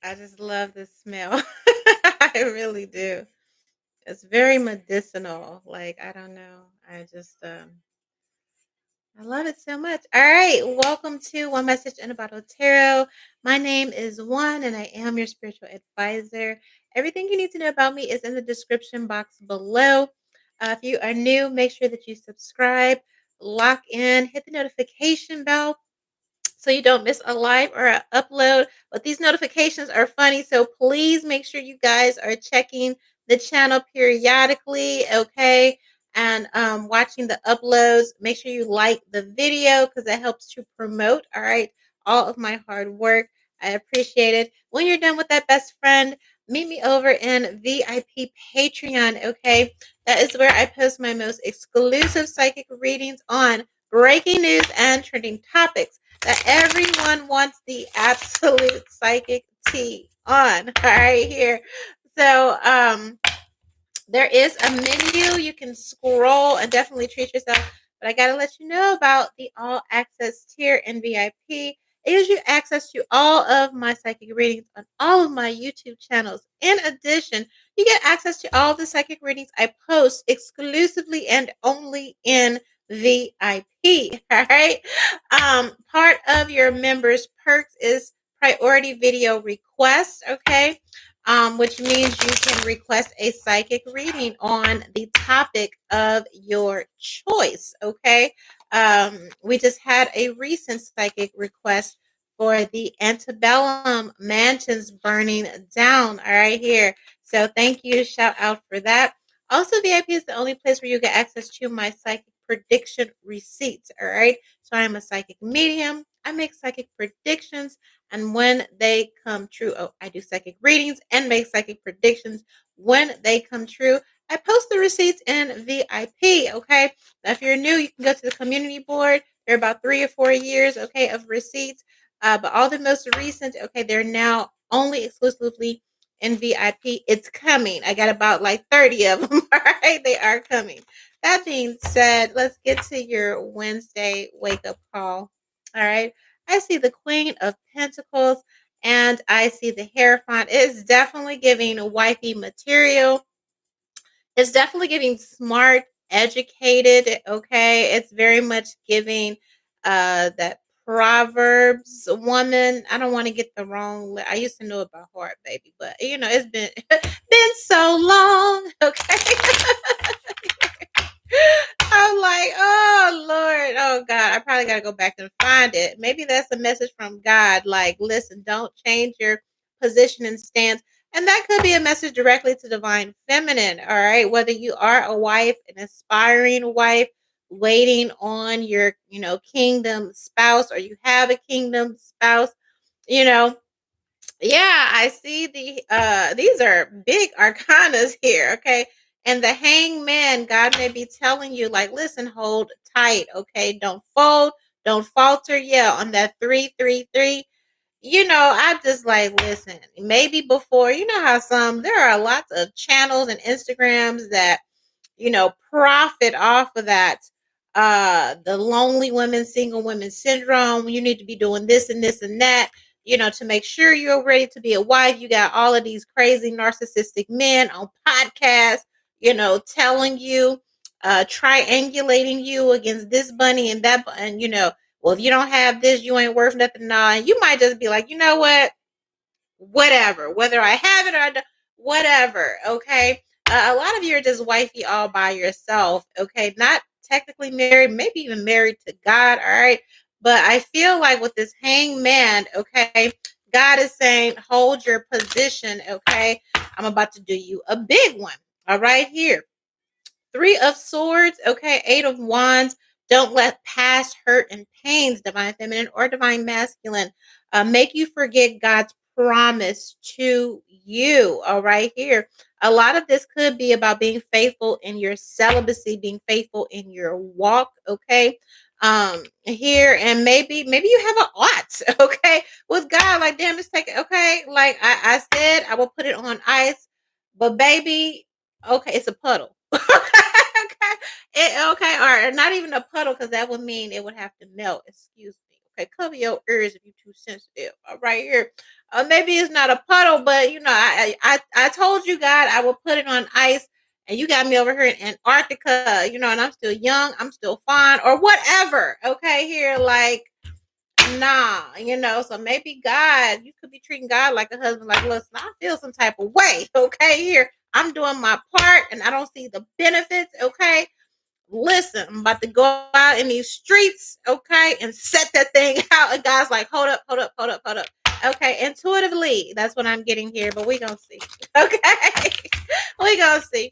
I just love the smell. I really do. It's very medicinal. Like, I don't know. I love it so much. All right. Welcome to One Message in a Bottle Tarot. My name is One and I am your spiritual advisor. Everything you need to know about me is in the description box below. If you are new, make sure that you subscribe, lock in, hit the notification bell so you don't miss a live or an upload. But these notifications are funny, so please make sure you guys are checking the channel periodically, okay? And watching the uploads. Make sure you like the video because that helps to promote, all right, all of my hard work. I appreciate it. When you're done with that, best friend, meet me over in VIP Patreon, okay? That is where I post my most exclusive psychic readings on breaking news and trending topics that everyone wants the absolute psychic tea on. All right, here. So, there is a menu. You can scroll and definitely treat yourself. But I got to let you know about the all access tier in VIP. It gives you access to all of my psychic readings on all of my YouTube channels. In addition, you get access to all the psychic readings I post exclusively and only in VIP. All right. Part of your members' perks is priority video request. Okay, which means you can request a psychic reading on the topic of your choice. Okay. We just had a recent psychic request for the antebellum mansions burning down. All right, here. So thank you. Shout out for that. Also, VIP is the only place where you get access to my psychic prediction receipts. All right. So I am a psychic medium. I make psychic predictions. And when they come true, oh, I do psychic readings and make psychic predictions. When they come true, I post the receipts in VIP. Okay. Now, if you're new, you can go to the community board. There are about 3 or 4 years, okay, of receipts. But all the most recent, okay, they're now only exclusively in VIP. It's coming. I got about like 30 of them. All right. They are coming. That being said, let's get to your Wednesday wake up call. All right. I see the Queen of Pentacles and I see the Hierophant. It's definitely giving wifey material. It's definitely giving smart, educated, okay? It's very much giving that Proverbs woman. I don't want to get the wrong. I used to know it by heart, baby, but it's been been so long, okay? I'm like, oh Lord, oh God, I probably gotta go back and find it. Maybe that's a message from God. Like, listen, don't change your position and stance. And that could be a message directly to divine feminine. All right. Whether you are a wife, an aspiring wife, waiting on your, kingdom spouse, or you have a kingdom spouse, you know, yeah, I see these are big arcanas here, okay? And the hangman, God may be telling you, like, listen, hold tight, okay? Don't fold, don't falter. Yeah, on that 333. I'm just like, listen, maybe before, how there are lots of channels and Instagrams that profit off of that. The lonely women, single women syndrome. You need to be doing this and this and that, to make sure you're ready to be a wife. You got all of these crazy narcissistic men on podcasts, telling you, triangulating you against this bunny and that, and well, if you don't have this, you ain't worth nothing. Nah, and you might just be like, you know what? Whatever, whether I have it or whatever. Okay. A lot of you are just wifey all by yourself. Okay. Not technically married, maybe even married to God. All right. But I feel like with this hangman, okay, God is saying, hold your position. Okay. I'm about to do you a big one. All right. Here. 3 of Swords, okay, 8 of Wands. Don't let past hurt and pains, divine feminine or divine masculine, make you forget God's promise to you. All right, here. A lot of this could be about being faithful in your celibacy, being faithful in your walk, okay? Here, and maybe you have an ought, okay, with God, like, damn, it's taking, okay, like I said, I will put it on ice, but baby, okay, it's a puddle. Okay. Okay, or not even a puddle, because that would mean it would have to melt. Excuse me. Okay, cover your ears if you're too sensitive. All right, here. maybe it's not a puddle, but I told you, God, I will put it on ice, and you got me over here in Antarctica, and I'm still young, I'm still fine, or whatever. Okay, here, like, nah, so maybe God, you could be treating God like a husband, like, listen, I feel some type of way. Okay, here, I'm doing my part, and I don't see the benefits. Okay, listen, I'm about to go out in these streets, okay, and set that thing out. And God's like, hold up, hold up, hold up, hold up. Okay, intuitively, that's what I'm getting here, but we gonna see. Okay, we gonna see.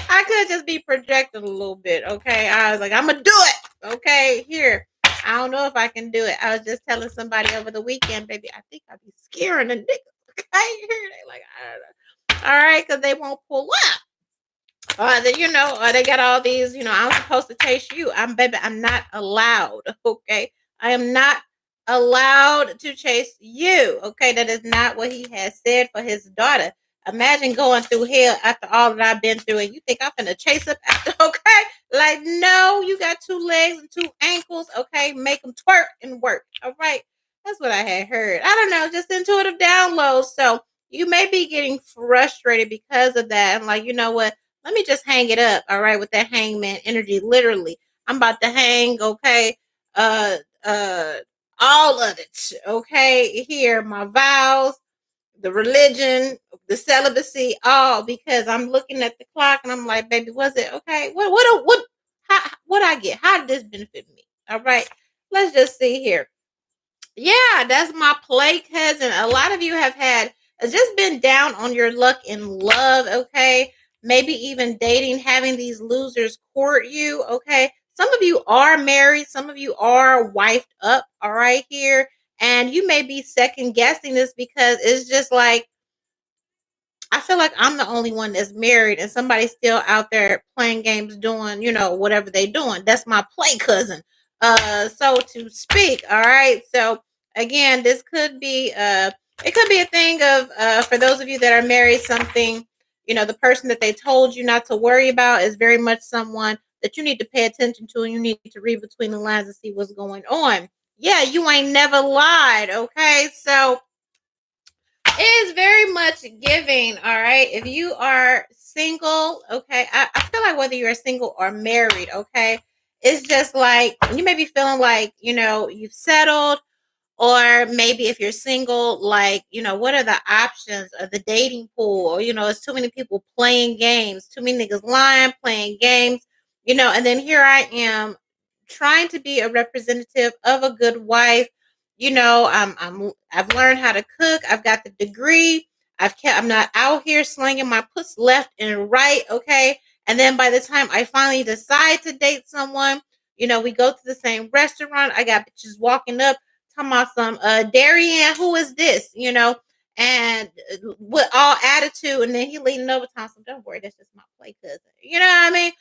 I could just be projecting a little bit. Okay, I was like, I'm gonna do it. Okay, here. I don't know if I can do it. I was just telling somebody over the weekend, baby. I think I'll be scaring the niggas. Okay, here they like, I don't know. All right, because they won't pull up. They got all these, I'm supposed to taste you. Baby, I'm not allowed. Okay. I am not allowed to chase you. Okay. That is not what he has said for his daughter. Imagine going through hell after all that I've been through, and you think I'm gonna chase up after, okay? Like, no, you got two legs and two ankles, okay? Make them twerk and work. All right. That's what I had heard. I don't know, just intuitive downloads. So you may be getting frustrated because of that. And like, you know what? Let me just hang it up, all right, with that hangman energy. Literally, I'm about to hang, okay, uh, uh, all of it, okay. Here, my vows, the religion, the celibacy, all because I'm looking at the clock and I'm like, baby, was it okay? What I get? How did this benefit me? All right, let's just see here. Yeah, that's my play cousin. A lot of you have had just been down on your luck in love, okay? Maybe even dating, having these losers court you, okay? Some of you are married, some of you are wifed up, all right, here. And you may be second guessing this because it's just like I feel like I'm the only one that's married and somebody's still out there playing games doing, whatever they doing. That's my play cousin. So to speak, all right? So again, this could be it could be a thing of for those of you that are married something, the person that they told you not to worry about is very much someone that you need to pay attention to and you need to read between the lines and see what's going on. Yeah, you ain't never lied, okay? So it is very much giving, all right? If you are single, okay, I feel like whether you're single or married, okay, it's just like you may be feeling like, you've settled, or maybe if you're single, like, what are the options of the dating pool? It's too many people playing games, too many niggas lying, playing games, and then here I am trying to be a representative of a good wife. I've learned how to cook. I've got the degree. I'm not out here slinging my puss left and right, okay? And then by the time I finally decide to date someone, we go to the same restaurant. I got bitches walking up talking about some Darian, who is this? And with all attitude, and then he leaning over talking some, don't worry, that's just my play cousin. You know what I mean?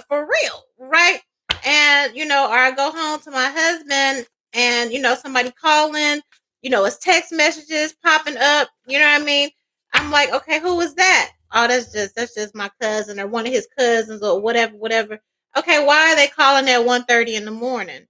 For real, right? And or I go home to my husband and somebody calling, it's text messages popping up, you know what I mean? I'm like, okay, who is that? Oh, that's just my cousin or one of his cousins or whatever, whatever. Okay, why are they calling at 1:30 in the morning?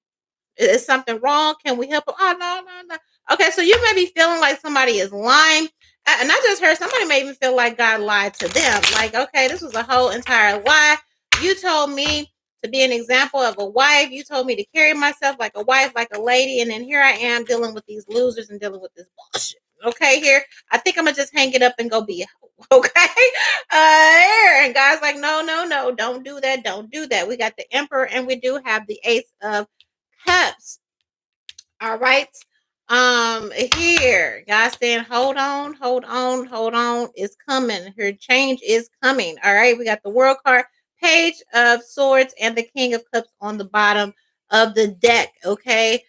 Is something wrong? Can we help? Oh, no, no, no. Okay, so you may be feeling like somebody is lying. And I just heard somebody made me feel like God lied to them. Like, okay, this was a whole entire lie. You told me to be an example of a wife. You told me to carry myself like a wife, like a lady. And then here I am dealing with these losers and dealing with this bullshit. Okay, here. I think I'm going to just hang it up and go be a hoe. Okay. Here. And God's like, no, no, no. Don't do that. Don't do that. We got the emperor and we do have the ace of cups. All right. Here, God saying, hold on, hold on, hold on. It's coming. Her change is coming. All right. We got the world card, page of swords, and the king of cups on the bottom of the deck. Okay.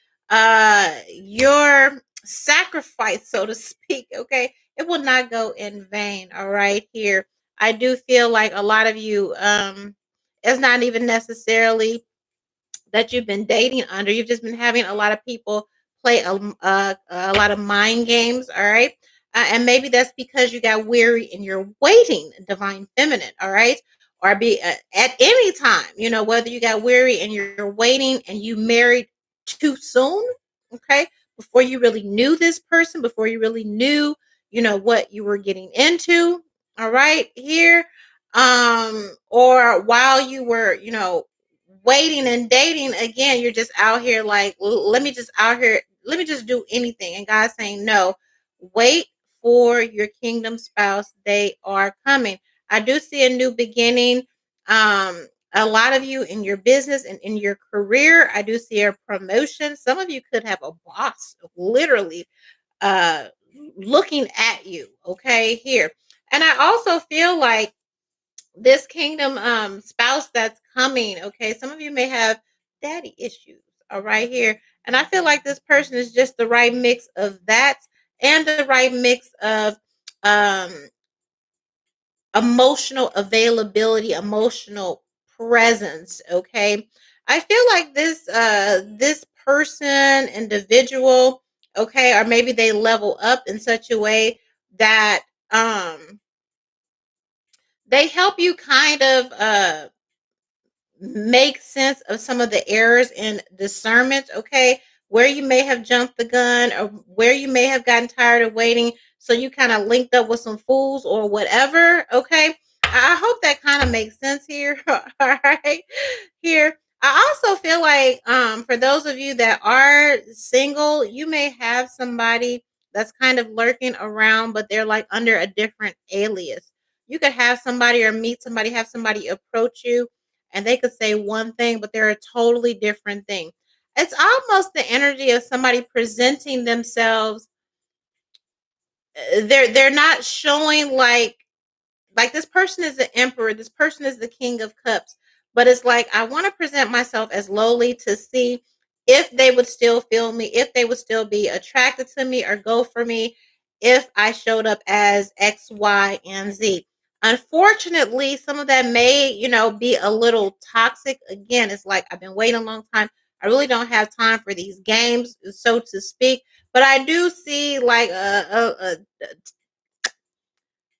Your sacrifice, so to speak, okay, it will not go in vain. All right. Here. I do feel like a lot of you, it's not even necessarily that you've been dating under. You've just been having a lot of people play a lot of mind games, all right? And maybe that's because you got weary and you're waiting, divine feminine, all right? Or be at any time, whether you got weary and you're waiting and you married too soon, okay? before you really knew this person, before you really knew, what you were getting into. All right, here. Or while you were, waiting and dating, again, you're just out here like, let me just do anything. And God's saying, no, wait for your kingdom spouse. They are coming. I do see a new beginning. A lot of you in your business and in your career, I do see a promotion. Some of you could have a boss literally uh looking at you, okay, here. And I also feel like this kingdom spouse that's coming, okay, some of you may have daddy issues, all right, here. And I feel like this person is just the right mix of that and the right mix of um emotional availability, emotional presence, okay? I feel like this person, individual, okay, or maybe they level up in such a way that they help you kind of make sense of some of the errors in discernment, okay? Where you may have jumped the gun or where you may have gotten tired of waiting. So you kind of linked up with some fools or whatever, okay? I hope that kind of makes sense here. All right. Here. I also feel like for those of you that are single, you may have somebody that's kind of lurking around, but they're like under a different alias. You could have somebody or meet somebody, have somebody approach you and they could say one thing, but they're a totally different thing. It's almost the energy of somebody presenting themselves. They're not showing like this person is the emperor, this person is the king of cups, but it's like I want to present myself as lowly to see if they would still feel me, if they would still be attracted to me or go for me if I showed up as X, Y, and Z. Unfortunately, some of that may, be a little toxic. Again, it's like I've been waiting a long time. I really don't have time for these games, so to speak. But I do see like a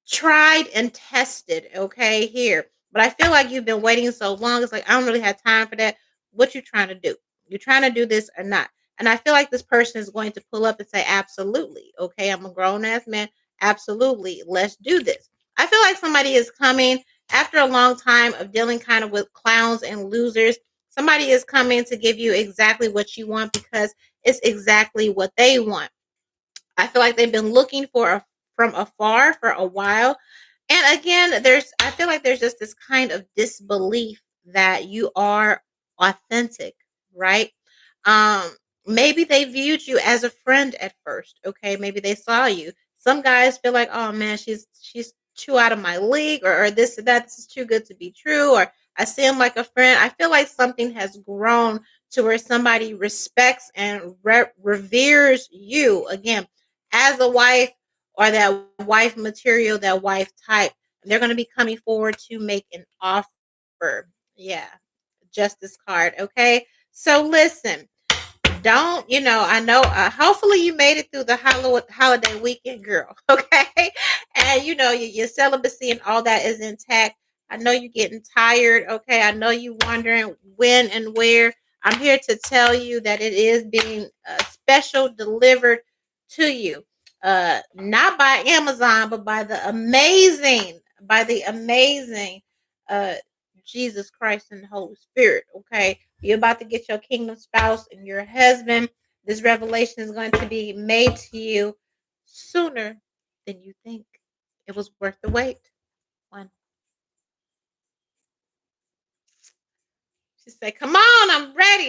tried and tested, okay, here. But I feel like you've been waiting so long. It's like I don't really have time for that. What you trying to do? You trying to do this or not? And I feel like this person is going to pull up and say, absolutely. Okay, I'm a grown ass man. Absolutely. Let's do this. I feel like somebody is coming after a long time of dealing kind of with clowns and losers. Somebody is coming to give you exactly what you want because it's exactly what they want. I feel like they've been looking for from afar for a while. And again, I feel like there's just this kind of disbelief that you are authentic, right? Um Maybe they viewed you as a friend at first, okay? Maybe they saw you. Some guys feel like, "Oh man, she's too out of my league or this or that. This is too good to be true or I see him like a friend." I feel like something has grown to where somebody respects and reveres you again as a wife or that wife material, that wife type. They're going to be coming forward to make an offer. Yeah, justice card. Okay. So listen, don't, I know, hopefully you made it through the holiday weekend, girl. Okay. And, your celibacy and all that is intact. I know you're getting tired. Okay. I know you wondering when and where. I'm here to tell you that it is being special delivered to you. Not by Amazon, but by the amazing uh Jesus Christ and the Holy Spirit. Okay. You're about to get your kingdom spouse and your husband. This revelation is going to be made to you sooner than you think. It was worth the wait. One. She said, "Come on, I'm ready."